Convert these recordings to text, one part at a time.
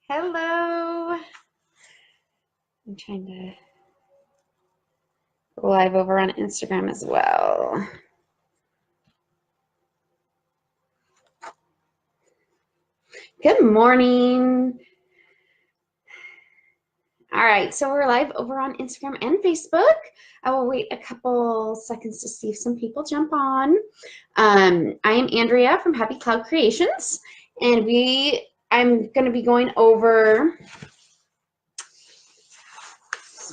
Hello. I'm trying to go live over on Instagram as well. Good morning. All right, so we're live over on Instagram and Facebook. I will wait a couple seconds to see if some people jump on. I am Andrea from Happy Cloud Creations, and I'm going to be going over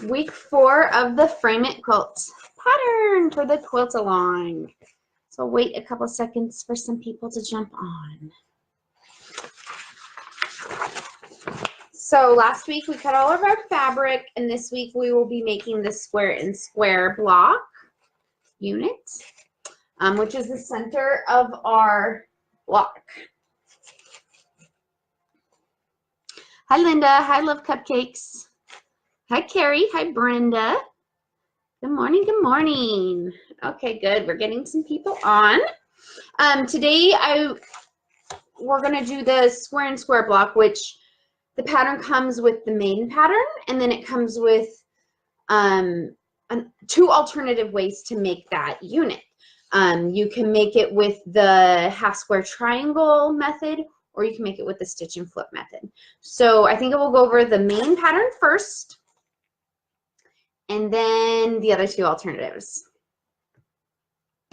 week 4 of the Frame It Quilt pattern for the quilt along. So wait a couple seconds for some people to jump on. So last week we cut all of our fabric, and this week we will be making the square and square block unit, which is the center of our block. Hi Linda, hi Love Cupcakes. Hi Carrie, hi Brenda. Good morning, good morning. Okay, good, we're getting some people on. Today we're gonna do the square and square block, which the pattern comes with the main pattern, and then it comes with 2 alternative ways to make that unit. You can make it with the half square triangle method, or you can make it with the stitch and flip method. So I think I will go over the main pattern first, and then the other 2 alternatives.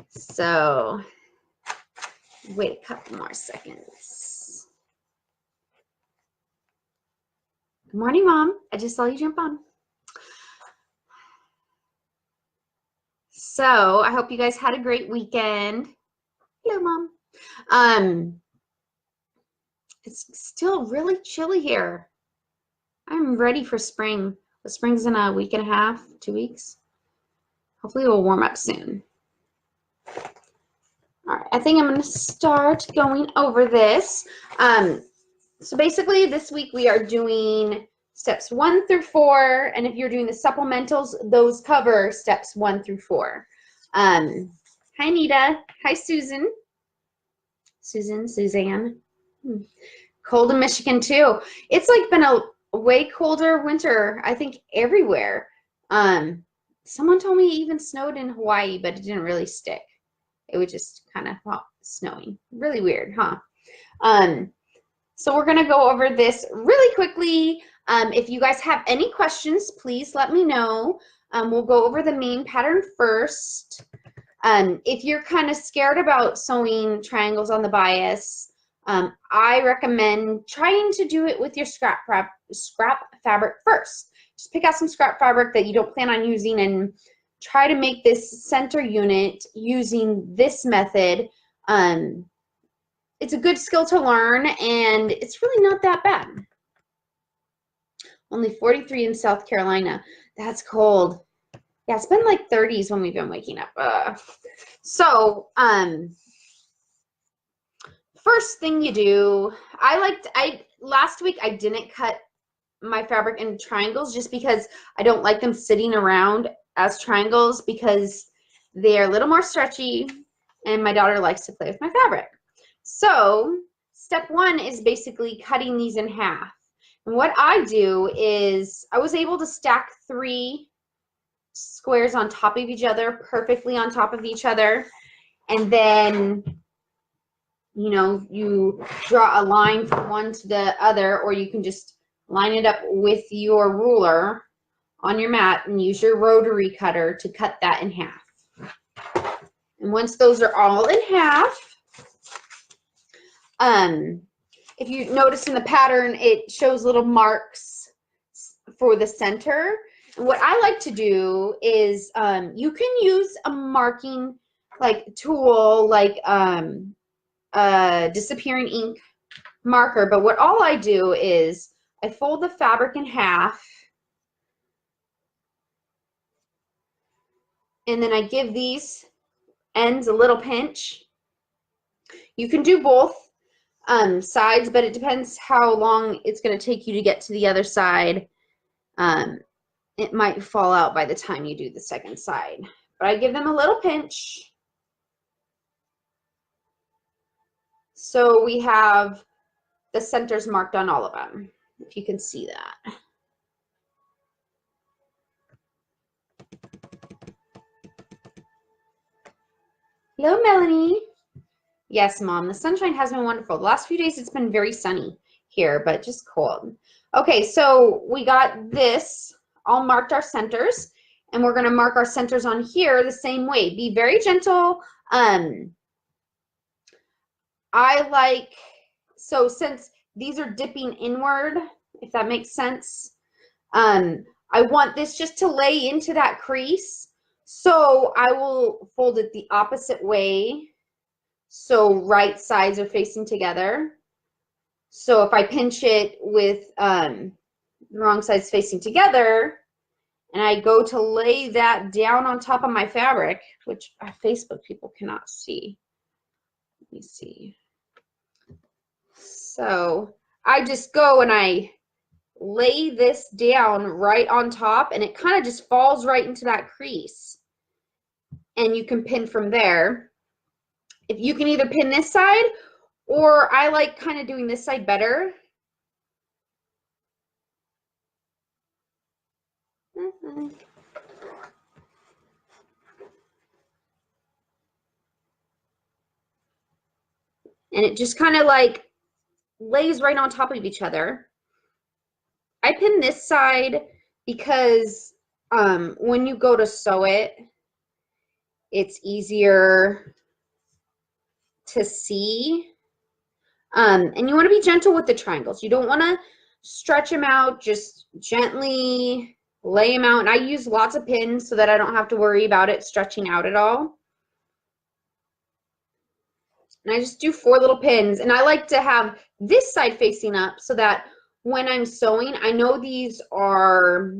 So wait a couple more seconds. Good morning, Mom. I just saw you jump on. So I hope you guys had a great weekend. Hello, Mom. It's still really chilly here. I'm ready for spring. The spring's in a week and a half, 2 weeks. Hopefully it will warm up soon. All right, I think I'm going to start going over this. So basically this week we are doing steps 1 through 4, and if you're doing the supplementals, those cover steps 1 through 4. Hi Nita, hi Susan. Suzanne. Cold in Michigan too. It's like been a way colder winter, I think, everywhere. Someone told me it even snowed in Hawaii, but it didn't really stick. It was just kind of snowing. Really weird, huh? So we're going to go over this really quickly. If you guys have any questions, please let me know. We'll go over the main pattern first. If you're kind of scared about sewing triangles on the bias, I recommend trying to do it with your scrap fabric first. Just pick out some scrap fabric that you don't plan on using and try to make this center unit using this method. It's a good skill to learn, and it's really not that bad. Only 43 in South Carolina. That's cold. Yeah, it's been like 30s when we've been waking up. So, first thing you do, last week I didn't cut my fabric in triangles just because I don't like them sitting around as triangles because they're a little more stretchy, and my daughter likes to play with my fabric. So step 1 is basically cutting these in half. And what I do is I was able to stack 3 squares on top of each other, perfectly on top of each other. And then, you know, you draw a line from one to the other, or you can just line it up with your ruler on your mat and use your rotary cutter to cut that in half. And once those are all in half, if you notice in the pattern, it shows little marks for the center. And what I like to do is you can use a marking tool like a disappearing ink marker, but what all I do is I fold the fabric in half, and then I give these ends a little pinch. You can do both sides, but it depends how long it's going to take you to get to the other side. It might fall out by the time you do the second side, but I give them a little pinch. So we have the centers marked on all of them. if you can see that. Hello, Melanie. Yes, Mom, the sunshine has been wonderful. The last few days it's been very sunny here, but just cold. Okay, so we got this all marked our centers, and we're going to mark our centers on here the same way. Be very gentle. So since these are dipping inward, if that makes sense, I want this just to lay into that crease. So I will fold it the opposite way. So right sides are facing together. So if I pinch it with the wrong sides facing together, and I go to lay that down on top of my fabric, which Facebook people cannot see. Let me see. So I just go and I lay this down right on top, and it kind of just falls right into that crease. And you can pin from there. If you can either pin this side, or I like kind of doing this side better. And it just kind of like lays right on top of each other. I pin this side because when you go to sew it, it's easier to see. And you want to be gentle with the triangles. You don't want to stretch them out, just gently lay them out. And I use lots of pins so that I don't have to worry about it stretching out at all. And I just do 4 little pins, and I like to have this side facing up so that when I'm sewing, I know these are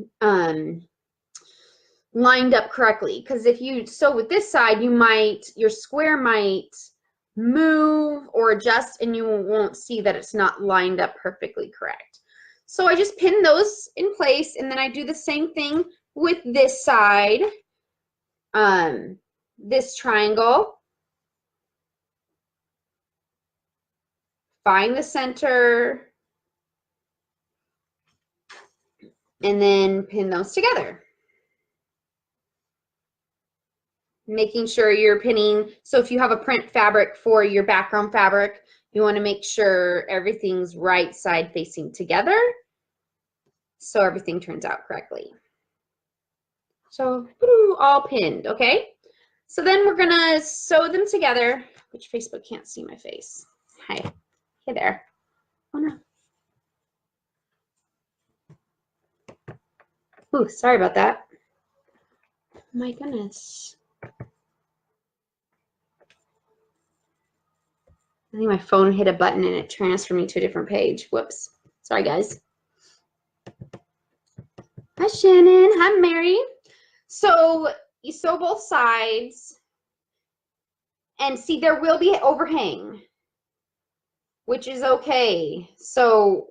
lined up correctly. Because if you sew with this side, your square might move or adjust, and you won't see that it's not lined up perfectly correct. So I just pin those in place, and then I do the same thing with this side, this triangle. Find the center, and then pin those together. Making sure you're pinning, so if you have a print fabric for your background fabric, you want to make sure everything's right side facing together so everything turns out correctly. So all pinned, okay? So then we're gonna sew them together, which Facebook can't see my face. Hi, hey there. Oh no. Ooh, sorry about that. My goodness. I think my phone hit a button and it transferred me to a different page. Whoops. Sorry, guys. Hi, Shannon. Hi, Mary. So you sew both sides. And see, there will be overhang, which is okay. So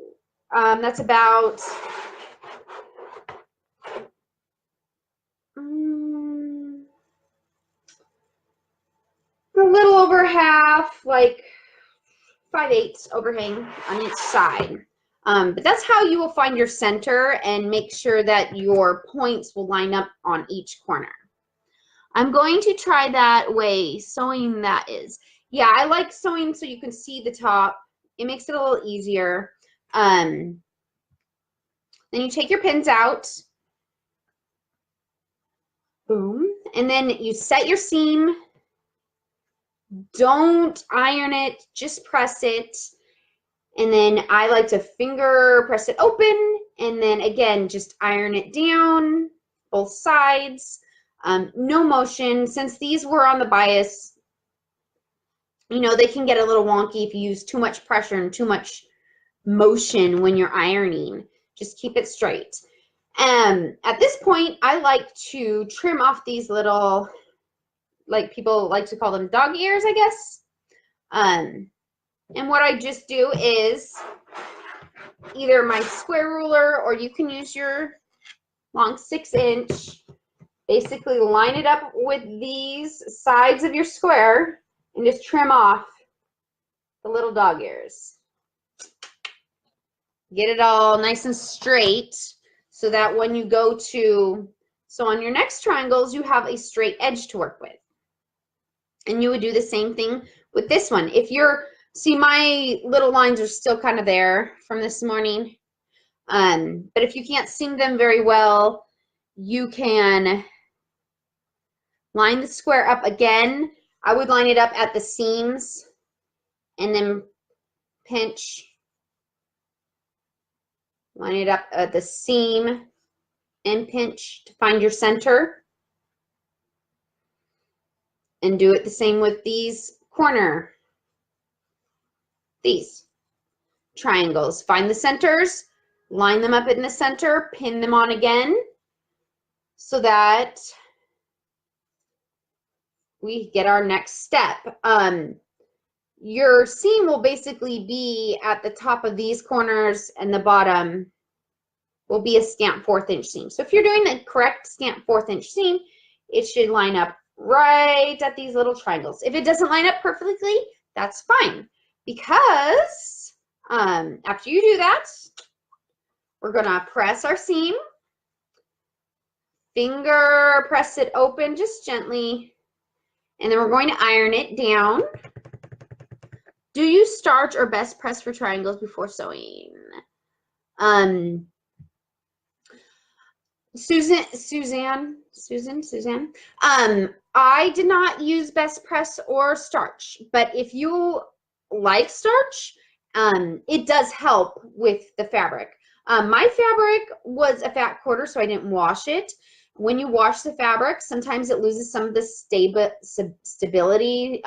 that's about a little over half, like 5/8 overhang on each side. But that's how you will find your center and make sure that your points will line up on each corner. I'm going to try that way sewing that is. Yeah, I like sewing so you can see the top. It makes it a little easier. Then you take your pins out. Boom. And then you set your seam. Don't iron it, just press it. And then I like to finger press it open, and then again, just iron it down, both sides. No motion. Since these were on the bias, you know, they can get a little wonky if you use too much pressure and too much motion when you're ironing. Just keep it straight. At this point, I like to trim off these little, like people like to call them dog ears, I guess. And what I just do is either my square ruler, or you can use your long 6-inch, basically line it up with these sides of your square and just trim off the little dog ears. Get it all nice and straight so that when you go to, so on your next triangles, you have a straight edge to work with. And you would do the same thing with this one. If you're, see, my little lines are still kind of there from this morning. But if you can't see them very well, you can line the square up again. I would line it up at the seams and then pinch. Line it up at the seam and pinch to find your center. And do it the same with these these triangles. Find the centers, line them up in the center, pin them on again so that we get our next step. Your seam will basically be at the top of these corners, and the bottom will be a stamped 1/4 inch seam. So if you're doing the correct stamped 1/4 inch seam, it should line up right at these little triangles. If it doesn't line up perfectly, that's fine, because after you do that, we're gonna press our seam, finger press it open just gently, and then we're going to iron it down. Do you starch or best press for triangles before sewing? Suzanne. I did not use best press or starch, but if you like starch, it does help with the fabric. My fabric was a fat quarter, so I didn't wash it. When you wash the fabric, sometimes it loses some of the stability,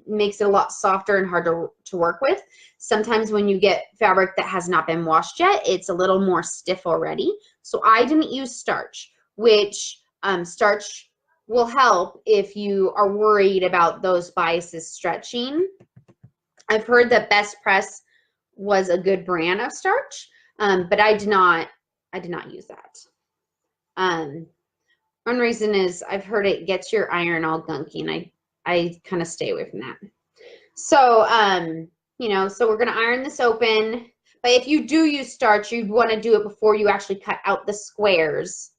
makes it a lot softer and hard to work with. Sometimes when you get fabric that has not been washed yet, it's a little more stiff already. So I didn't use starch, which starch will help if you are worried about those biases stretching. I've heard that Best Press was a good brand of starch, but I did not use that. One reason is I've heard it gets your iron all gunky, and I kind of stay away from that. So, you know, so we're going to iron this open. But if you do use starch, you'd want to do it before you actually cut out the squares.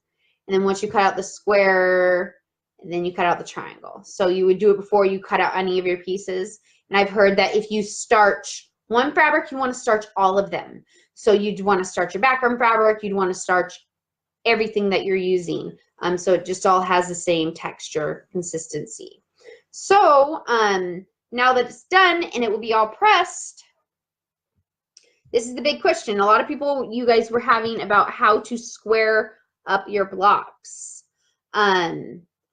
And then once you cut out the square, and then you cut out the triangle. So you would do it before you cut out any of your pieces. And I've heard that if you starch one fabric, you want to starch all of them. So you'd want to starch your background fabric. You'd want to starch everything that you're using. So it just all has the same texture consistency. So now that it's done and it will be all pressed, this is the big question. A lot of people, you guys were having about how to square up your blocks.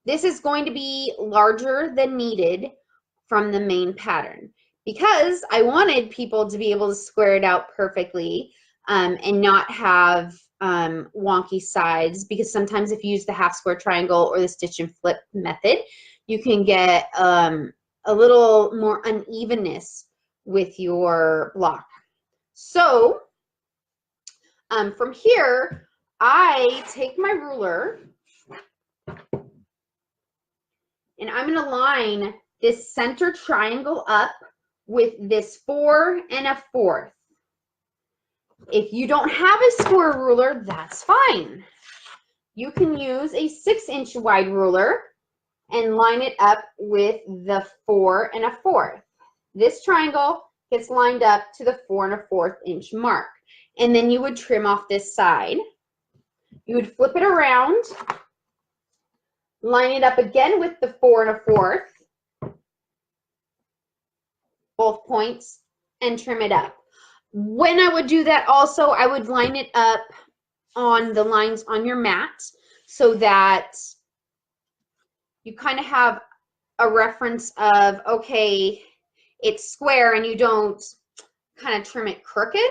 This is going to be larger than needed from the main pattern because I wanted people to be able to square it out perfectly and not have wonky sides, because sometimes if you use the half square triangle or the stitch and flip method, you can get a little more unevenness with your block. So from here, I take my ruler and I'm going to line this center triangle up with this 4 1/4. If you don't have a square ruler, that's fine. You can use a 6-inch wide ruler and line it up with the 4 1/4. This triangle gets lined up to the 4 1/4 inch mark. And then you would trim off this side. You would flip it around, line it up again with the 4 1/4, both points, and trim it up. When I would do that also, I would line it up on the lines on your mat so that you kind of have a reference of, okay, it's square and you don't kind of trim it crooked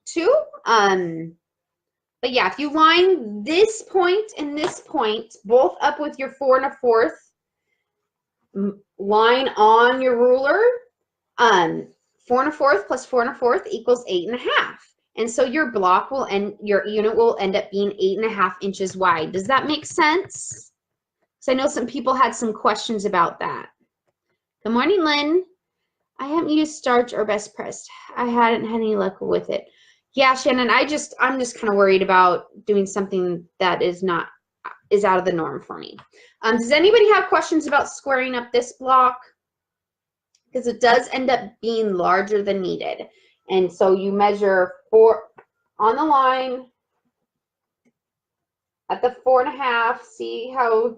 too. But yeah, if you line this point and this point both up with your 4 1/4 line on your ruler, 4 1/4 plus 4 1/4 equals 8 1/2. And so your block will end, your unit will end up being 8 1/2 inches wide. Does that make sense? So I know some people had some questions about that. Good morning, Lynn. I haven't used starch or best pressed. I hadn't had any luck with it. Yeah, Shannon, I'm just kind of worried about doing something that is out of the norm for me. Does anybody have questions about squaring up this block? Because it does end up being larger than needed. And so you measure 4 on the line at the 4.5. See how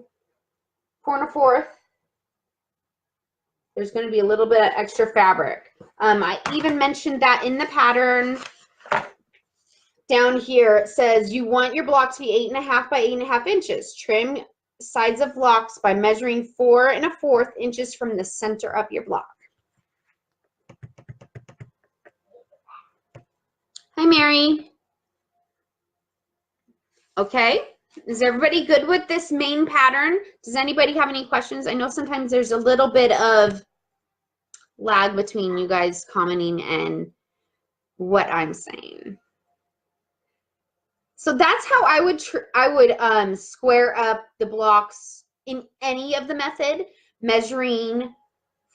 4 1/4? There's going to be a little bit of extra fabric. I even mentioned that in the pattern. Down here it says you want your block to be 8.5 by 8.5 inches. Trim sides of blocks by measuring 4 1/4 inches from the center of your block. Hi, Mary. Okay. Is everybody good with this main pattern? Does anybody have any questions? I know sometimes there's a little bit of lag between you guys commenting and what I'm saying. So that's how I would square up the blocks in any of the method, measuring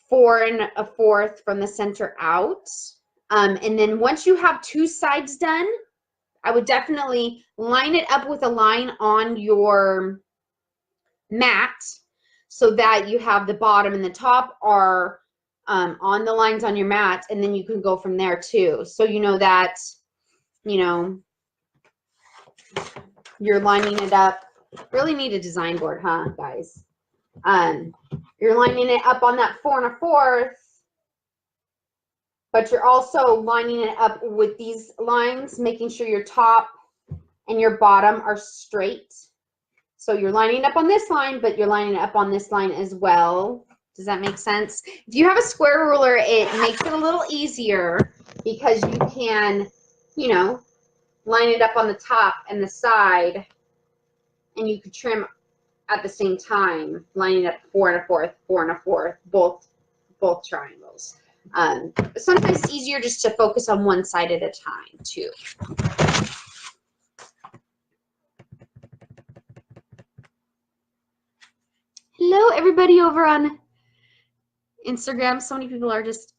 4 1/4 from the center out. And then once you have 2 sides done, I would definitely line it up with a line on your mat so that you have the bottom and the top are on the lines on your mat, and then you can go from there too. So you know that, you know, you're lining it up. Really need a design board, huh, guys? You're lining it up on that 4 1/4, but you're also lining it up with these lines, making sure your top and your bottom are straight. So you're lining up on this line, but you're lining up on this line as well. Does that make sense? If you have a square ruler, it makes it a little easier because you can, you know, line it up on the top and the side, and you could trim at the same time, lining up 4 1/4, 4 1/4, both triangles. But sometimes it's easier just to focus on one side at a time too. Hello, everybody over on Instagram. So many people are just,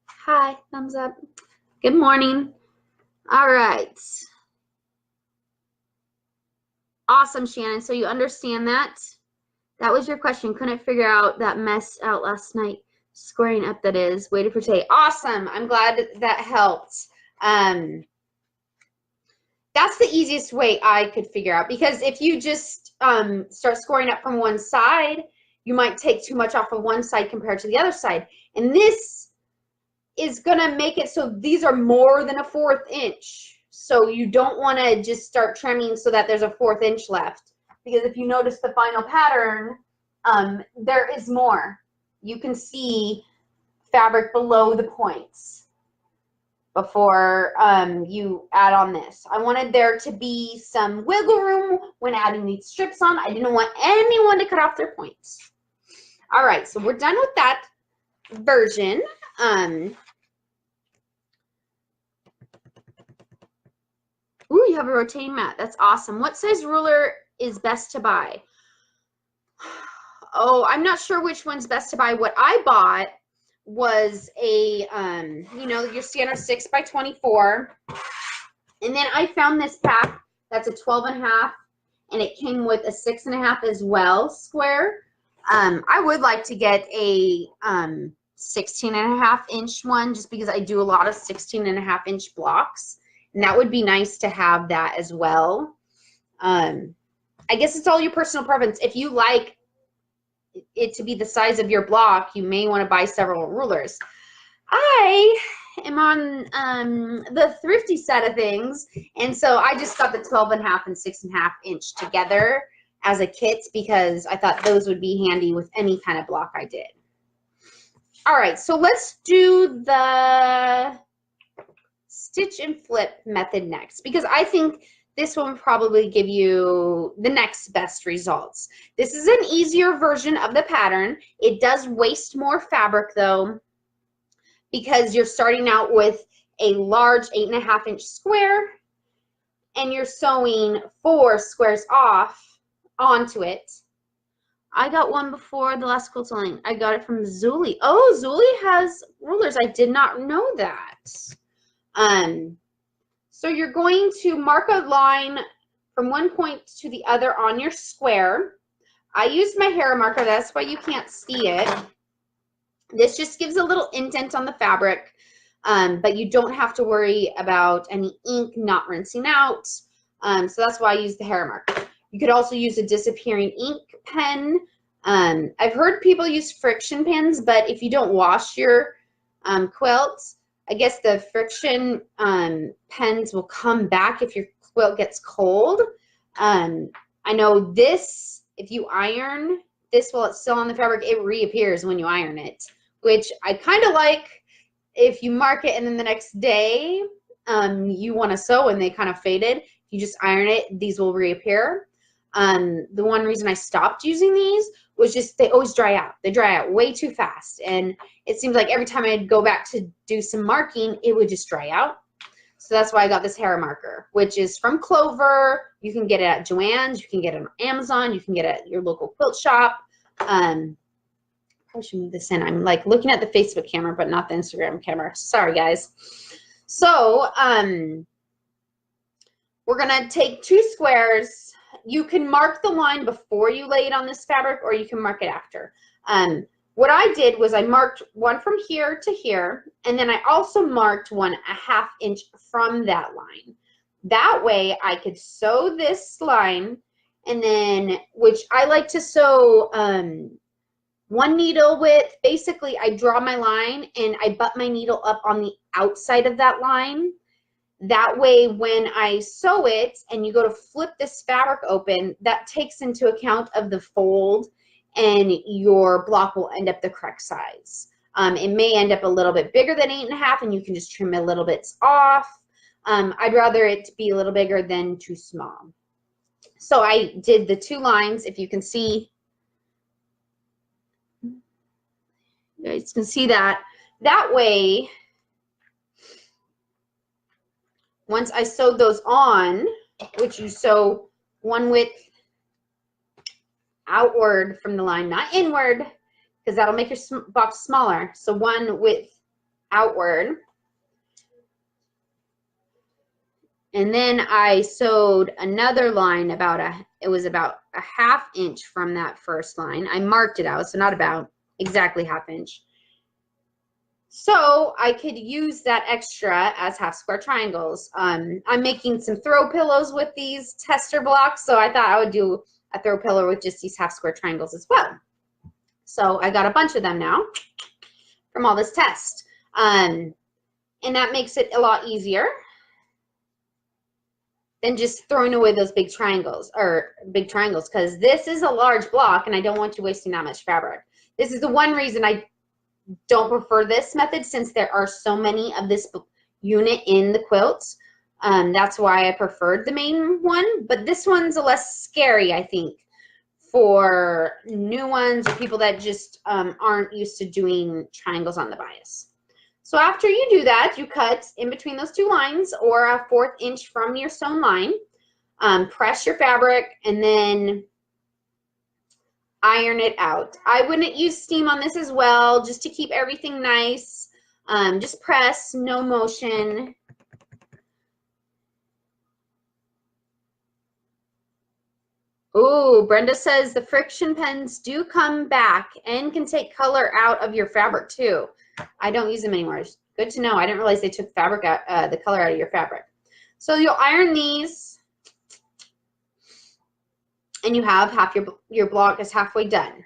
hi, thumbs up. Good morning. All right. Awesome, Shannon. So you understand that? That was your question. Couldn't figure out that mess out last night. Squaring up, that is. Waited for today. Awesome. I'm glad that helped. That's the easiest way I could figure out, because if you just start scoring up from one side, you might take too much off of one side compared to the other side. And this is going to make it so these are more than a 1/4 inch. So you don't want to just start trimming so that there's a 1/4 inch left. Because if you notice the final pattern, there is more. You can see fabric below the points before you add on this. I wanted there to be some wiggle room when adding these strips on. I didn't want anyone to cut off their points. All right, so we're done with that version. Ooh, you have a rotating mat. That's awesome. What size ruler is best to buy? Oh, I'm not sure which one's best to buy. What I bought was a, you know, your standard 6 by 24. And then I found this pack that's a 12 1/2, and it came with a 6 1/2 as well, square. I would like to get a 16 1/2 inch one, just because I do a lot of 16 1/2 inch blocks. And that would be nice to have that as well. I guess it's all your personal preference. If you like it to be the size of your block, you may want to buy several rulers. I am on the thrifty side of things, and so I just got the 12 1/2 and 6 1/2 inch together as a kit because I thought those would be handy with any kind of block I did. All right, so let's do the stitch and flip method next, because I think this one will probably give you the next best results. This is an easier version of the pattern. It does waste more fabric though, because you're starting out with a large 8 1/2 inch square and you're sewing 4 squares off onto it. I got one before the last quilt sewing. I got it from Zuli. Oh, Zuli has rulers. I did not know that. So you're going to mark a line from one point to the other on your square. I used my hair marker, that's why you can't see it. This just gives a little indent on the fabric, but you don't have to worry about any ink not rinsing out. So that's why I use the hair marker. You could also use a disappearing ink pen. I've heard people use friction pens, but if you don't wash your quilts, I guess the friction pens will come back if your quilt gets cold. I know this, if you iron this while it's still on the fabric, it reappears when you iron it, which I kind of like. If you mark it and then the next day you want to sew and they kind of faded, you just iron it, these will reappear. The one reason I stopped using these was just they always dry out. They dry out way too fast. And it seems like every time I'd go back to do some marking, it would just dry out. So that's why I got this hair marker, which is from Clover. You can get it at Joann's. You can get it on Amazon. You can get it at your local quilt shop. Probably should move this in. I'm like looking at the Facebook camera, but not the Instagram camera. Sorry, guys. So we're going to take 2 squares. You can mark the line before you lay it on this fabric, or you can mark it after. What I did was I marked one from here to here, and then I also marked one 1/2 inch from that line. That way I could sew this line, and then, which I like to sew one needle width. Basically, I draw my line and I butt my needle up on the outside of that line. That way, when I sew it and you go to flip this fabric open, that takes into account of the fold, and your block will end up the correct size. It may end up a little bit bigger than 8.5, and you can just trim a little bits off. I'd rather it be a little bigger than too small. So I did the 2 lines, if you can see. You guys can see that. That way, once I sewed those on, which you sew one width outward from the line, not inward, because that'll make your box smaller. So one width outward. And then I sewed another line it was about 1/2 inch from that first line. I marked it out, so not about, exactly 1/2 inch. So I could use that extra as half square triangles. I'm making some throw pillows with these tester blocks, so I thought I would do a throw pillow with just these half square triangles as well. So I got a bunch of them now from all this test. And that makes it a lot easier than just throwing away those big triangles, because this is a large block and I don't want you wasting that much fabric. This is the one reason I don't prefer this method, since there are so many of this unit in the quilt. That's why I preferred the main one, but this one's a less scary, I think, for new ones or people that just aren't used to doing triangles on the bias. So after you do that, you cut in between those 2 lines, or 1/4 inch from your sewn line. Press your fabric and then iron it out. I wouldn't use steam on this as well, just to keep everything nice. Just press, no motion. Ooh, Brenda says the friction pens do come back and can take color out of your fabric too. I don't use them anymore. It's good to know. I didn't realize they took fabric out, the color out of your fabric. So you'll iron these, and you have half your block is halfway done.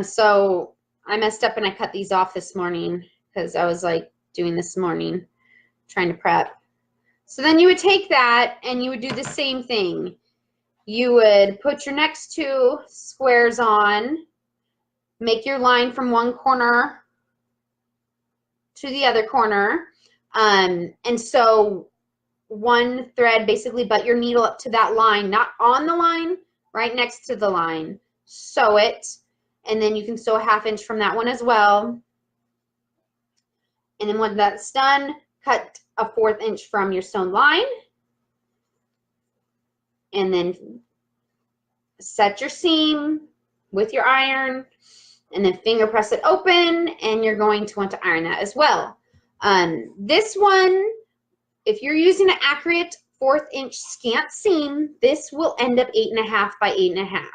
So I messed up and I cut these off this morning because I was like doing this morning, trying to prep. So then you would take that and you would do the same thing. You would put your next 2 squares on, make your line from one corner to the other corner, and sew one thread, basically butt your needle up to that line, not on the line, right next to the line. Sew it, and then you can sew 1/2 inch from that one as well. And then when that's done, cut 1/4 inch from your sewn line, and then set your seam with your iron, and then finger press it open, and you're going to want to iron that as well. This one, if you're using an accurate 1/4 inch scant seam, this will end up 8.5 by 8.5.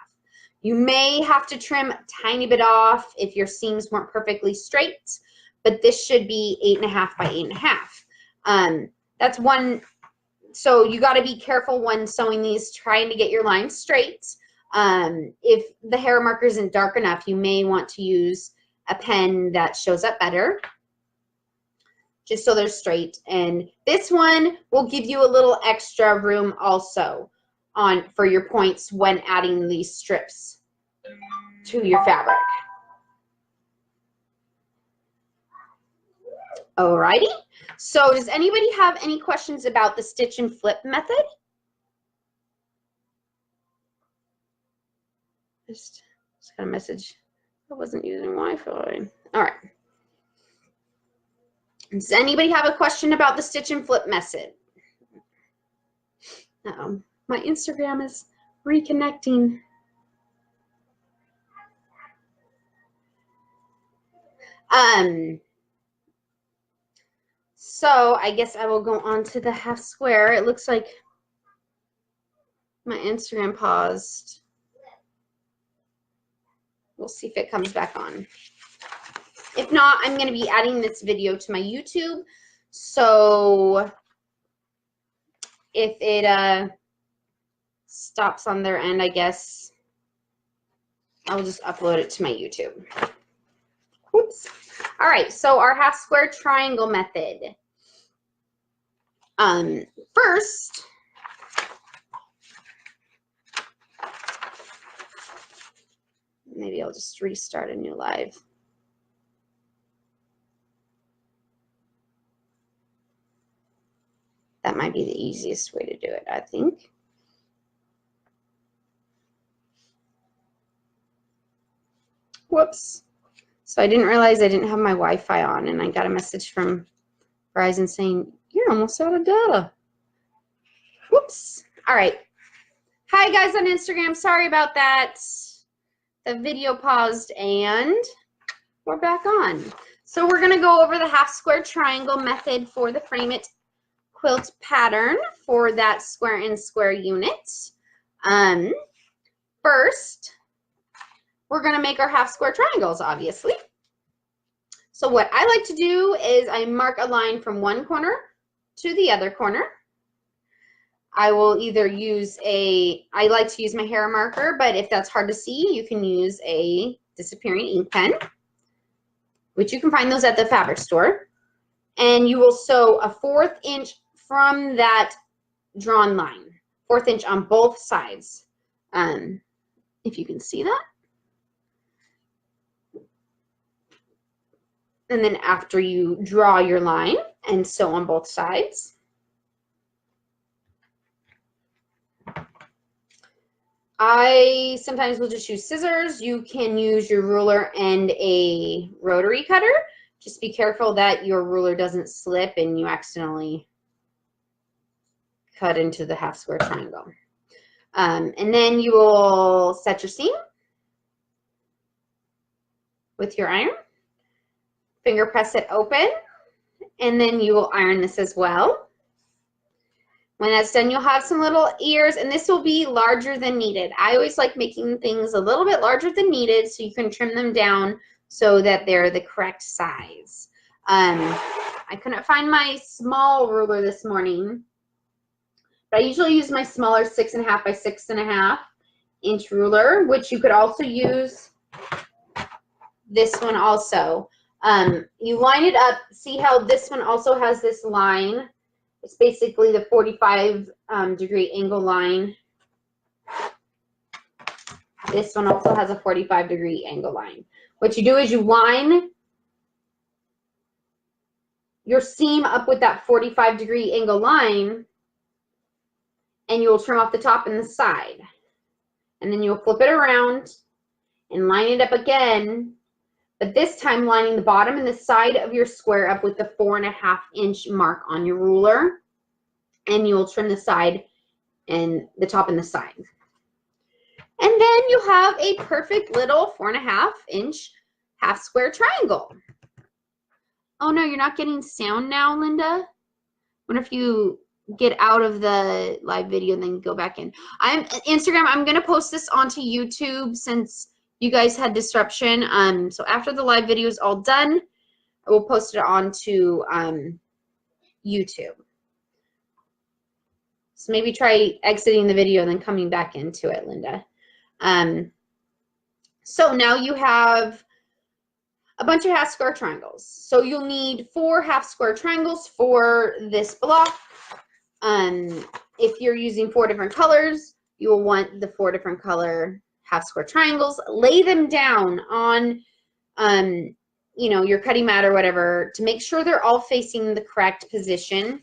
You may have to trim a tiny bit off if your seams weren't perfectly straight, but this should be 8.5 by 8.5. That's one. So you got to be careful when sewing these, trying to get your lines straight. If the hair marker isn't dark enough, you may want to use a pen that shows up better, just so they're straight. And this one will give you a little extra room also for your points when adding these strips to your fabric. Alrighty, so does anybody have any questions about the stitch and flip method? Just got a message. I wasn't using Wi-Fi. All right. Does anybody have a question about the stitch and flip method? Uh-oh, my Instagram is reconnecting. So I guess I will go on to the half square. It looks like my Instagram paused. We'll see if it comes back on. If not, I'm going to be adding this video to my YouTube. So if it stops on their end, I guess I'll just upload it to my YouTube. Whoops. All right, so our half square triangle method. First, maybe I'll just restart a new live. That might be the easiest way to do it, I think. Whoops. So I didn't realize I didn't have my Wi-Fi on, and I got a message from Verizon saying, you're almost out of data. Whoops. All right. Hi, guys on Instagram. Sorry about that. The video paused, and we're back on. So we're going to go over the half square triangle method for the Frame It quilt pattern for that square and square unit. First, we're going to make our half square triangles, obviously. So what I like to do is I mark a line from one corner to the other corner. I will either use I like to use my hair marker, but if that's hard to see, you can use a disappearing ink pen, which you can find those at the fabric store. And you will sew a 1/4 inch from that drawn line, 1/4 inch on both sides. If you can see that. And then after you draw your line and sew on both sides, I sometimes will just use scissors. You can use your ruler and a rotary cutter. Just be careful that your ruler doesn't slip and you accidentally cut into the half square triangle. And then you will set your seam with your iron. Finger press it open, and then you will iron this as well. When that's done, you'll have some little ears, and this will be larger than needed. I always like making things a little bit larger than needed so you can trim them down so that they're the correct size. I couldn't find my small ruler this morning, but I usually use my smaller 6.5 by 6.5 inch ruler, which you could also use this one also. You line it up. See how this one also has this line? It's basically the 45 degree angle line. This one also has a 45 degree angle line. What you do is you line your seam up with that 45 degree angle line, and you will trim off the top and the side. And then you'll flip it around and line it up again. But this time lining the bottom and the side of your square up with the 4.5 inch mark on your ruler. And you will trim the side and the top and the side. And then you'll have a perfect little 4.5 inch half square triangle. Oh no, you're not getting sound now, Linda? wonder if you get out of the live video and then go back in. Instagram, I'm going to post this onto YouTube since you guys had disruption. So after the live video is all done, I will post it onto YouTube. So maybe try exiting the video and then coming back into it, Linda. So now you have a bunch of half square triangles. So you'll need 4 half square triangles for this block. If you're using 4 different colors, you will want the 4 different color half square triangles. Lay them down on, you know, your cutting mat or whatever to make sure they're all facing the correct position.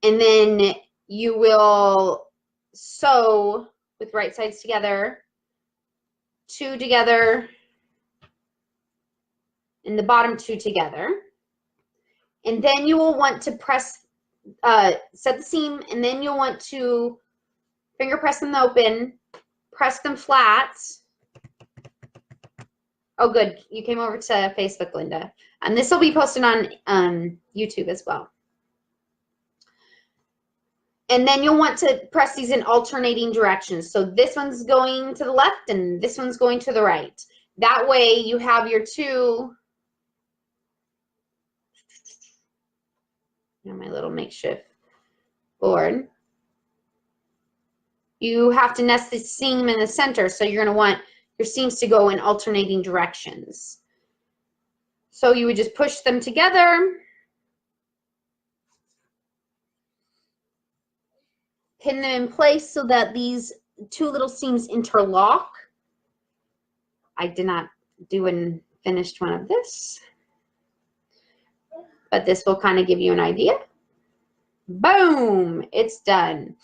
And then you will sew with right sides together, 2 together, and the bottom 2 together. And then you will want to press, set the seam, and then you'll want to finger press them open, press them flat. Oh, good. You came over to Facebook, Linda. And this will be posted on YouTube as well. And then you'll want to press these in alternating directions. So this one's going to the left and this one's going to the right. That way you have your 2. My little makeshift board. You have to nest the seam in the center, so you're going to want your seams to go in alternating directions. So you would just push them together, pin them in place so that these 2 little seams interlock. I did not do and finished one of this, but this will kind of give you an idea. Boom, it's done.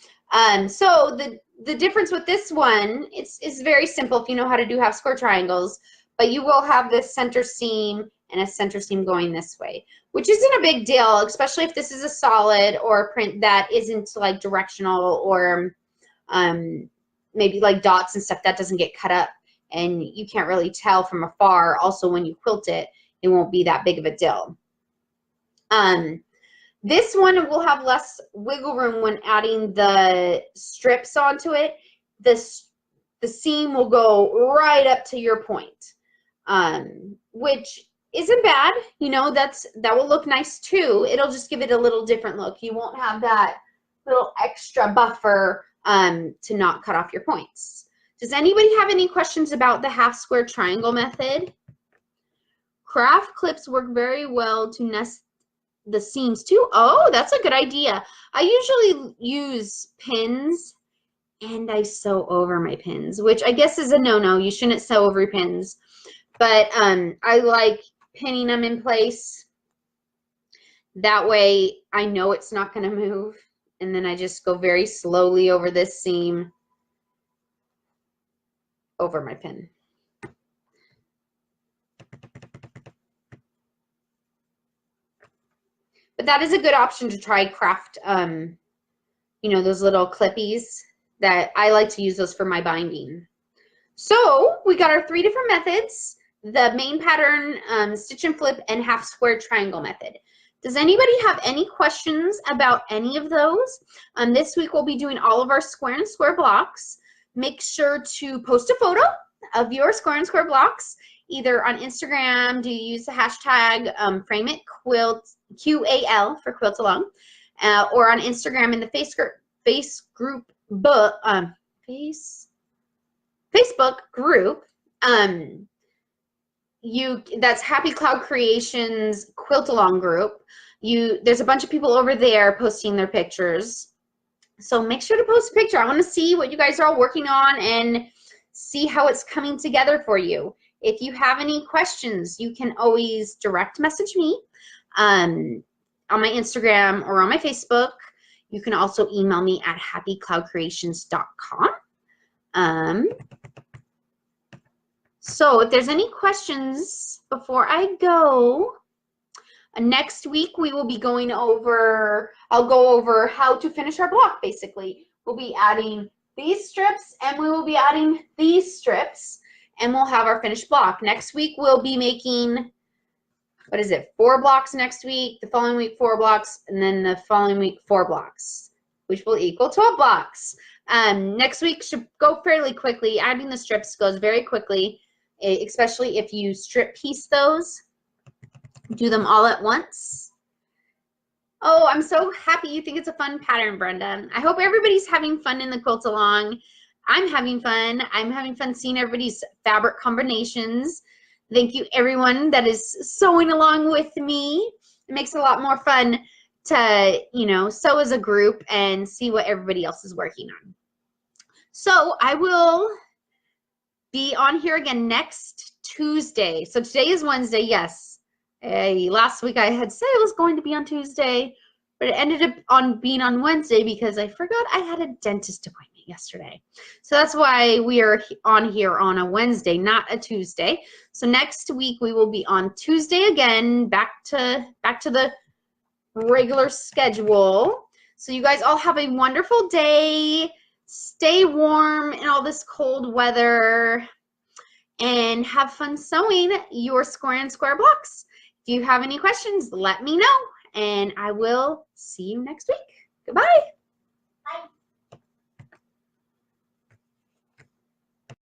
So the difference with this one, it's very simple if you know how to do half square triangles, but you will have this center seam and a center seam going this way, which isn't a big deal, especially if this is a solid or a print that isn't like directional or maybe like dots and stuff that doesn't get cut up and you can't really tell from afar. Also, when you quilt it, it won't be that big of a deal. This one will have less wiggle room when adding the strips onto it. The seam will go right up to your point, which isn't bad. You know, that will look nice too. It'll just give it a little different look. You won't have that little extra buffer to not cut off your points. Does anybody have any questions about the half square triangle method? Craft clips work very well to nest the seams too. Oh, that's a good idea. I usually use pins and I sew over my pins, which I guess is a no-no. You shouldn't sew over your pins. But I like pinning them in place. That way I know it's not going to move. And then I just go very slowly over this seam over my pin. But that is a good option to try craft, you know, those little clippies that I like to use those for my binding. So we got our 3 different methods, the main pattern, stitch and flip, and half square triangle method. Does anybody have any questions about any of those? This week we'll be doing all of our square and square blocks. Make sure to post a photo of your square and square blocks, either on Instagram. Do you use the hashtag FrameItQuilt, QAL for quilt along, or on Instagram in the Facebook group. That's Happy Cloud Creations Quilt Along group. There's a bunch of people over there posting their pictures. So make sure to post a picture. I want to see what you guys are all working on and see how it's coming together for you. If you have any questions, you can always direct message me on my Instagram or on my Facebook. You can also email me at happycloudcreations.com. So if there's any questions before I go, next week we will be going over, I'll go over how to finish our block basically. We'll be adding these strips and we will be adding these strips and we'll have our finished block. Next week we'll be making what is it, 4 blocks next week, the following week 4 blocks, and then the following week 4 blocks, which will equal 12 blocks. Next week should go fairly quickly. Adding the strips goes very quickly, especially if you strip piece those. Do them all at once. Oh, I'm so happy you think it's a fun pattern, Brenda. I hope everybody's having fun in the quilt along. I'm having fun. I'm having fun seeing everybody's fabric combinations. Thank you, everyone that is sewing along with me. It makes it a lot more fun to, you know, sew as a group and see what everybody else is working on. So I will be on here again next Tuesday. So today is Wednesday, yes. Last week I had said it was going to be on Tuesday, but it ended up on being on Wednesday because I forgot I had a dentist appointment yesterday. So that's why we are on here on a Wednesday, not a Tuesday. So next week we will be on Tuesday again, back to the regular schedule. So you guys all have a wonderful day. Stay warm in all this cold weather and have fun sewing your square and square blocks. If you have any questions, let me know and I will see you next week. Goodbye.